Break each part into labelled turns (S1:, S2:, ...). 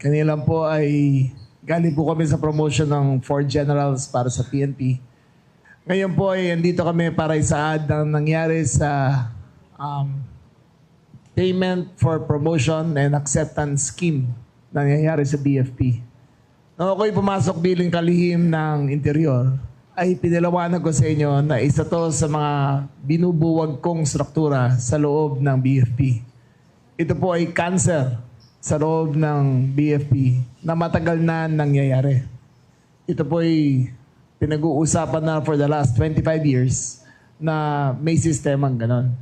S1: Kanina lang po ay galing po kami sa promotion ng 4 generals para sa PNP. Ngayon po ay andito kami para isaad ng nangyari sa payment for promotion and acceptance scheme na nangyayari sa BFP. Nung ako'y pumasok bilang kalihim ng interior, ay pinalawanag ko sa inyo na isa to sa mga binubuwag kong struktura sa loob ng BFP. Ito po ay cancer sa loob ng BFP na matagal na nangyayari. Ito po ay pinag-uusapan na for the last 25 years na may sistemang ganon.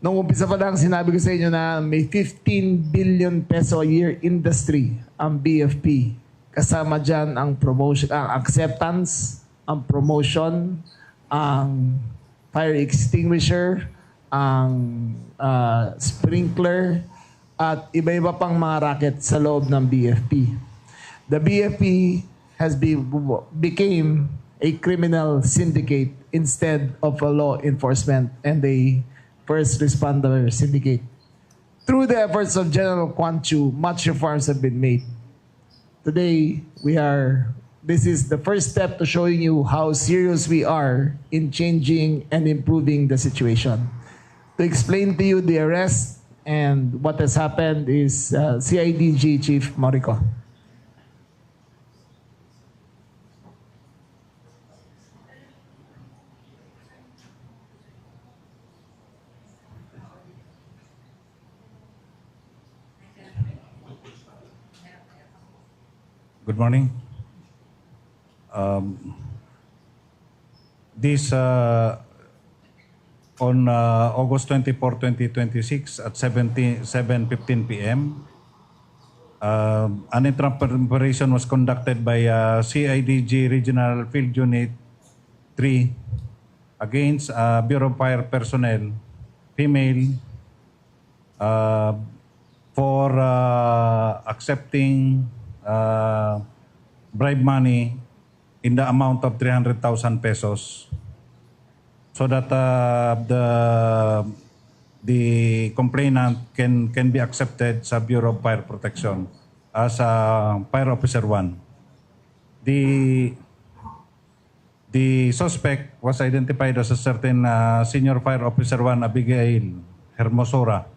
S1: Nung umpisa pa lang, sinabi ko sa inyo na may 15 billion peso a year industry ang BFP. Kasama dyan ang promotion, ang acceptance, ang promotion, ang fire extinguisher, ang sprinkler, at iba-iba pang mga racket sa loob ng BFP. The BFP became a criminal syndicate instead of a law enforcement and a first responder syndicate. Through the efforts of General Quan Chu, much reforms have been made. Today, this is the first step to showing you how serious we are in changing and improving the situation. To explain to you the arrest and what has happened is CIDG Chief Morico.
S2: Good morning. On August 24, 2026 at 7:15 p.m., an operation was conducted by CIDG Regional Field Unit 3 against Bureau of Fire personnel, female, for accepting bribe money in the amount of 300,000 pesos so that the complainant can be accepted sa Bureau of Fire Protection as a Fire Officer 1. The suspect was identified as a certain Senior Fire Officer 1 Abigail Hermosura.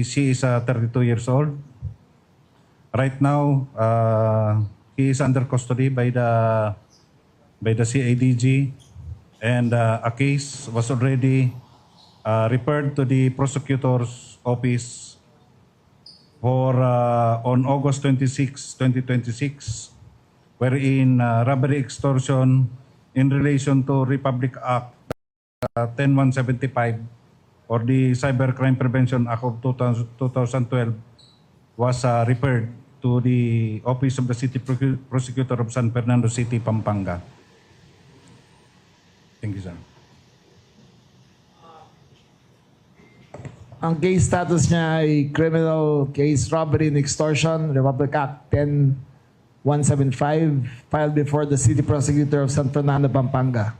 S2: She is 32 years old. Right now, he is under custody by the CIDG, and a case was already referred to the prosecutor's office for on August 26, 2026, wherein robbery extortion in relation to Republic Act 10175 or the Cybercrime Prevention Act of 2012 was referred to the Office of the City Prosecutor of San Fernando City, Pampanga. Thank you, sir.
S1: Ang case status niya ay criminal case robbery and extortion, Republic Act 10175, filed before the City Prosecutor of San Fernando, Pampanga.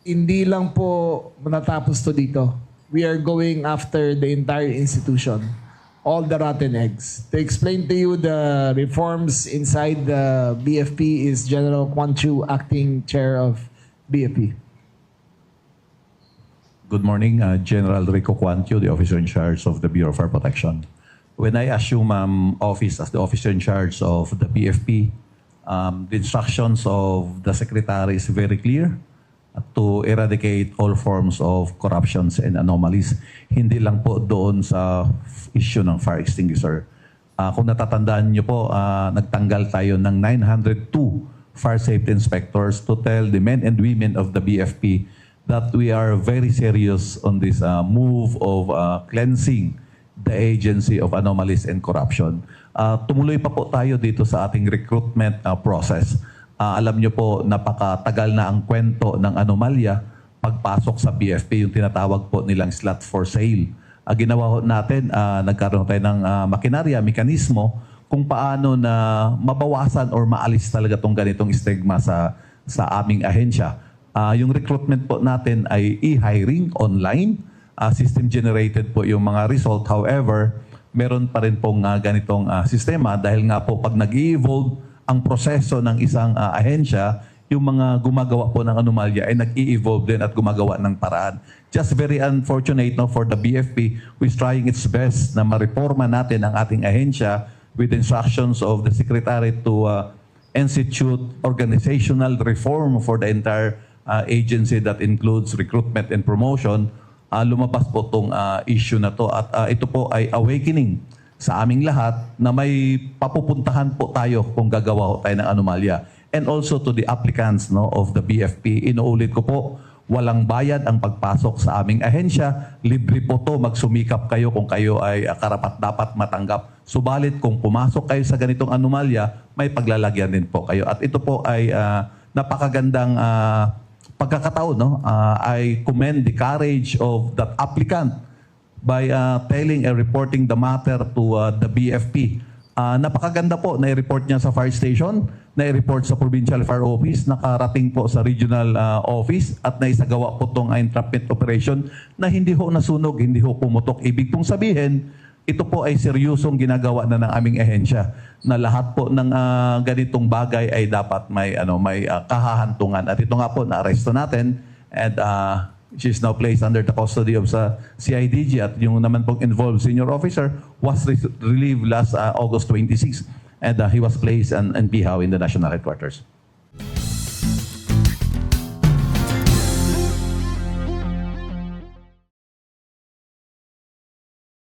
S1: Hindi lang po natapos to dito. We are going after the entire institution, all the rotten eggs. To explain to you the reforms inside the BFP is General Quan Chu, Acting Chair of BFP.
S3: Good morning, General Rico Cuantio, the officer in charge of the Bureau of Fire Protection. When I assume office as the officer in charge of the BFP, the instructions of the Secretary is very clear to eradicate all forms of corruptions and anomalies. Hindi lang po doon sa issue ng fire extinguisher. Kung natatandaan nyo po, nagtanggal tayo ng 902 fire safety inspectors to tell the men and women of the BFP that we are very serious on this move of cleansing the agency of anomalies and corruption. Tumuloy pa po tayo dito sa ating recruitment process. Alam nyo po, napakatagal na ang kwento ng anomalya pagpasok sa BFP, yung tinatawag po nilang slot for sale. Ginawa natin, nagkaroon tayo ng makinarya, mekanismo, kung paano na mabawasan or maalis talaga itong ganitong stigma sa aming ahensya. Yung recruitment po natin ay e-hiring online. System-generated po yung mga result. However, meron pa rin pong ganitong sistema dahil nga po pag nag-i-evolve ang proseso ng isang ahensya, yung mga gumagawa po ng anomalya ay nag-i-evolve din at gumagawa ng paraan. Just very unfortunate for the BFP who is trying its best na ma-reforma natin ang ating ahensya with instructions of the Secretary to institute organizational reform for the entire agency that includes recruitment and promotion. Lumabas po itong issue na to at ito po ay awakening sa aming lahat na may papupuntahan po tayo kung gagawa tayo ng anomalya. And also to the applicants of the BFP, inuulit ko po, walang bayad ang pagpasok sa aming ahensya. Libre po to, magsumikap kayo kung kayo ay karapat-dapat matanggap. Subalit kung pumasok kayo sa ganitong anomalya, may paglalagyan din po kayo. At ito po ay napakagandang pagkakataon. I commend the courage of that applicant by telling and reporting the matter to the BFP. Napakaganda po na i-report niya sa fire station, na i-report sa provincial fire office, nakarating po sa regional office at naisagawa po itong entrapment operation na hindi ho nasunog, hindi ho pumutok. Ibig pong sabihin, ito po ay seryosong ginagawa na ng aming ahensya na lahat po ng ganitong bagay ay dapat may kahahantungan. At ito nga po, na-aresto natin and she is now placed under the custody of sa CIDG at yung naman pong involved senior officer was relieved last August 26 and he was placed in Bihao in the national headquarters.